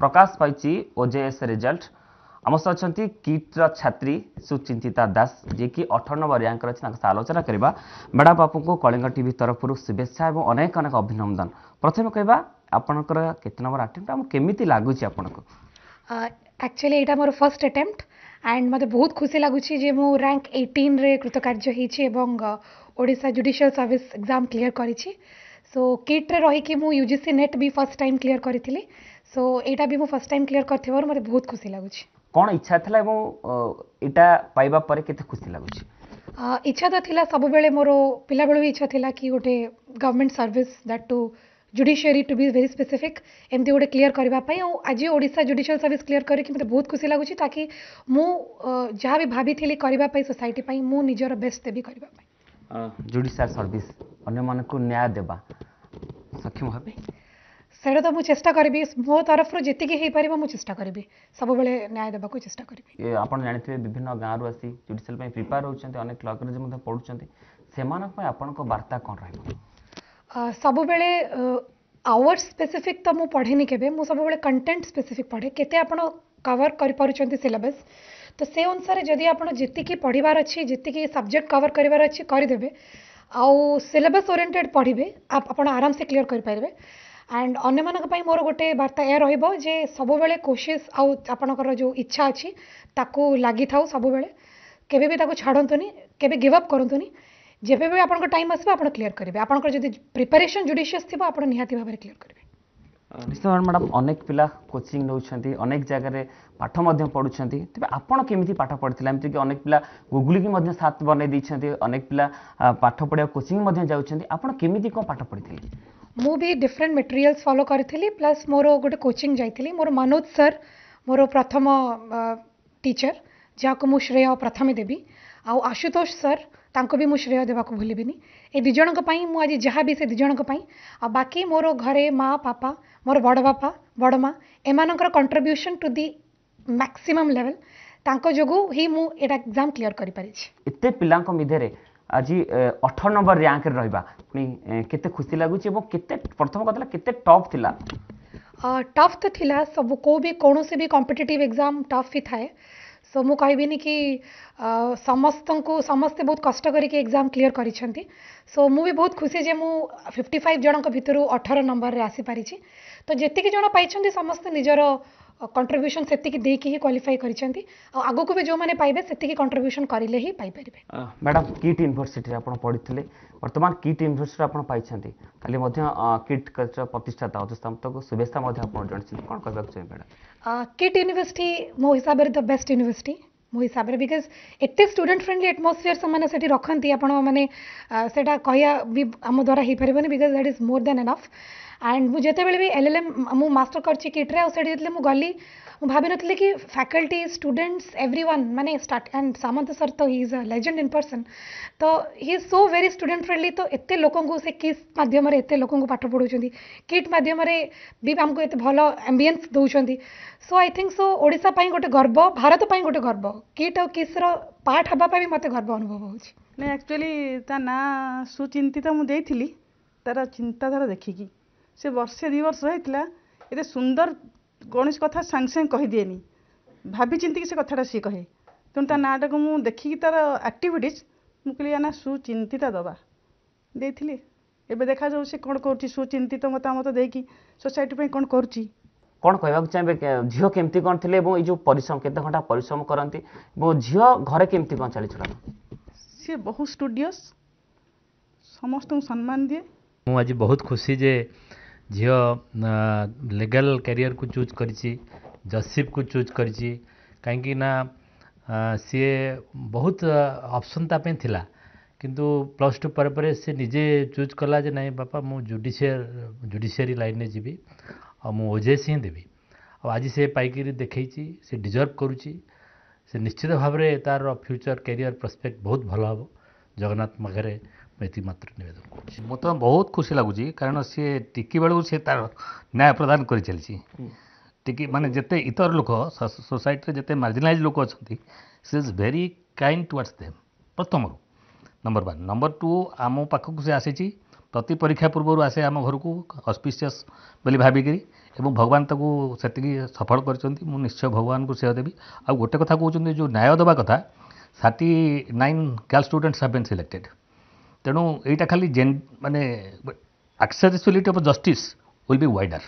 प्रकाश पाई ओजेएस result आम सह अच्छा किट्र छात्री सुचिंतिता दास जी की 18 नंबर रैंक अच्छी आलोचना करवा मैडम आपको कलिंग टीवी तरफ शुभेच्छा और अनेक अनेक अभिनंदन। प्रथम कहवा आपंकर केते नंबर अटेम्प्ट केमी लगुच आपको? एक्चुअली यहाँ मोर फर्स्ट अटेम्प्ट एंड मते बहुत खुशी लगुच मु रैंक 18 रे कृतकार्य होइछि एवं Odisha judicial service exam clear करिछि। सो किट रे रही कि मु यूजीसी नेट भी फर्स्ट टाइम क्लियर करिथिली। सो एटा भी मु फर्स्ट टाइम क्लियर करथिबार मते बहुत खुशी लगुच। कौन इच्छा था एटा पाइबा परे केते खुशी लगुच? इच्छा तो थिला सब बेले मोर पिला बेले भी इच्छा थिला कि गोटे government service that to judiciary to be very specific एमती गोटे क्लियर करने आज ओडिशा जुडिशियल सर्विस क्लियर करके मते बहुत खुशी लगुच ताकि मु जहाँ भी भाभी थी करने सोसाइटी मु निजर बेस्ट देवी करने। जुडिशियल सर्विस अन्य मन को न्याय देबा सक्षम हेबे सेटा तो मुझे चेष्टा करी मो तरफ जी हो पार मुझे चेष्टा करी सब बेले न्याय देवा को चेष्टा करी। आप जानते विभिन्न गाँव रु आसी जुडिशियल प्रिपेयर होती अनेक लॉ कॉलेज पढ़ुं से आपण वार्ता कौन रहा? सब बेले आवर्स स्पेसिफिक तो मु पढ़ेनी केबे मु सब बेले कंटेंट स्पेसिफिक पढ़े केते आपण कवर कर पारुचंती सिलेबस तो से अनुसार जदि आपण जितिकी पढ़िबार अछि जितिकी सब्जेक्ट कवर करिवार अछि करि देबे आउ सिलेबस ओरिएंटेड पढ़िबे आपण आराम से क्लियर कर पारबे। एंड अन्य मानक पई मोर गोटे वार्ता ए रहिबो जे सब बेले कोशिश आउ आपनकर जो इच्छा अछि ताकू लागि थाउ सब बेले केबे भी ताकू छाडंतुनी केबे गिव अप करंतुनी जेबे भी आपन टाइम आसबे आपन क्लियर करेंगे आपन जदि प्रिपरेशन जुडिशियस थी आप निहाती भाव क्लियर करेंगे। निश्चित भाव मैडम अनेक पिला कोचिंग नौकरी अनेक जगह पाठ पढ़ुं तेज आपड़ केमी पाठ पढ़ी एमती अनेक पिला गुगुल की साथ बनई देते अनेक पिला पाठ पढ़ा कोचिंग जाऊँच आप केमी कौन पाठ पढ़ी? मु भी डिफरेंट मटेरियल्स फॉलो करी प्लस मोर गोटे कोचिंग जाइली मोर मनोज सर मोर प्रथम टीचर जहाँ को मुझे श्रेय प्रथम देवी आउ आशुतोष सर तांको भी मुझे श्रेय देवाक भूलबिनी ए दी जन आज जहाँ भी से दी जन आ बाकी मोर घरे माँ पापा मोर बड़ बापा बड़ माँ एमानकर contribution to the maximum level तांको जोगु ही मु एटा एग्जाम क्लियर करि पारि छी। एते पिलांको मिधरे आज 18 नंबर रैंक रे रहबा पुनी केते खुशी लागुची एवं केते प्रथम कतला केते टफ थिला? टफ तो थिला सब को भी कौन से भी कॉम्पिटिटिव एग्जाम टफ ही थाए। सो मु कहबिनी कि समस्त को समस्ते बहुत कष्ट करके एग्जाम क्लियर करिसेंती। सो मु भी बहुत खुशी जे मु 55 जनक भितर 18 नंबर रे आसी पारि छी। तो जेतिकी जन पाइछंती समस्त निजर कंट्रीब्यूशन सेतिकी देकी ही क्वालिफाई करिसेंती आगो को भी जो माने पाइबे सेतिकी कंट्रीब्यूशन करिले ही पाइ परिबे। मैडम किट यूनिवर्सिटी रे आपण पढिथिले वर्तमान किट यूनिवर्सिटी आपण पाइछंती खाली मध्य किट कल्चर प्रतिष्ठाता अवस्था को शुभेच्छा मध्य आपण जणछि कोन कहबाक छै मैडम? किट यूनिवर्सिटी मो हिसाब रे द बेस्ट यूनिवर्सिटी मो हिसाब रे बिकॉज एते स्टूडेंट फ्रेंडली एटमॉस्फेयर से माने सेठी रखंती आपण माने सेटा कहया भी हम द्वारा ही परिबनी because that is more than enough. And मुझे बेले भी एलएलएम मु मास्टर करछि किट्रे आ सेठी जेतले मु गली मु भाबी नथले कि फैकल्टी स्टूडेंट्स एवरीवन माने स्टार्ट एंड सामंत सर तो he is a legend in person तो he is so very student friendly तो एते लोकन को से किस माध्यम रे एते लोकन को पाठ पढौछंती किट माध्यम रे भी हमको एते भलो एम्बियंस दउछंती। So I think so Odisha पई गोटे गर्व भारत पई गोटे गर्व किट और किस रो पाठ हबा पई मते गर्व अनुभव होछि। नहीं एक्चुअली ता ना सुचिंतित मु देइथिली तार चिंताधारा देखिकी से वर्षे 2 वर्ष होइतला एते सुंदर गणेश कथा सांग सांग कहि दिएनी भाभी चिंती कि से कथाटा सी कहे तेणु ता नाटा को मु देखिकी तार एक्टिविटीज मु कहली ना सुचिंतित दबा देइथिली एबे देखा जाउ से कोन करछि सुचिंतित मतामत देकी सोसाइटी पे कोन करछि कौन कहबाक चाहिए झील केमती कौन थे ये जो परिश्रम केते घंटा परिश्रम करती झील घरे केमती कौन चली चला? सी बहुत स्टूडियस समस्त सम्मान दिए। मु आज बहुत खुशी जे झील लीगल कैरियर को चूज करी जजशिप को चूज करी कहीं ना सी बहुत ऑप्शन तापे थिला किंतु +2 पर से निजे चूज कला जे नहीं बापा मु जुडिशियरी लाइन में जीवी और मु ओजेएस ही देवी आज से पाइकी देखी से डिजर्व करुच्ची से निश्चित भाव में तार फ्यूचर कैरियर प्रोस्पेक्ट बहुत भल हम जगन्नाथ पाखे ये मात्र निवेदन कर मत बहुत खुशी लगुच कारण सी टिकी बेलू सी तार न्याय प्रदान कर चलती टिकी माने जिते इतर लोक सोसाइटी जिते मार्जिनाइज लोक अच्छा she is very kind towards them प्रथम नंबर 1 नंबर 2 आम पाखक से आसी प्रति परीक्षा पूर्व आसे आम घर को ऑस्पिशियस बोली भाविकी एवं भगवान ताको सेतिकी सफल करछंती मु निश्चय भगवान को सेवा देवी आ गोटे कथा कहउछंती जो न्याय देवा कथा 39 girl students have been selected तेणु एटा खाली जेन माने accessibility of justice will be wider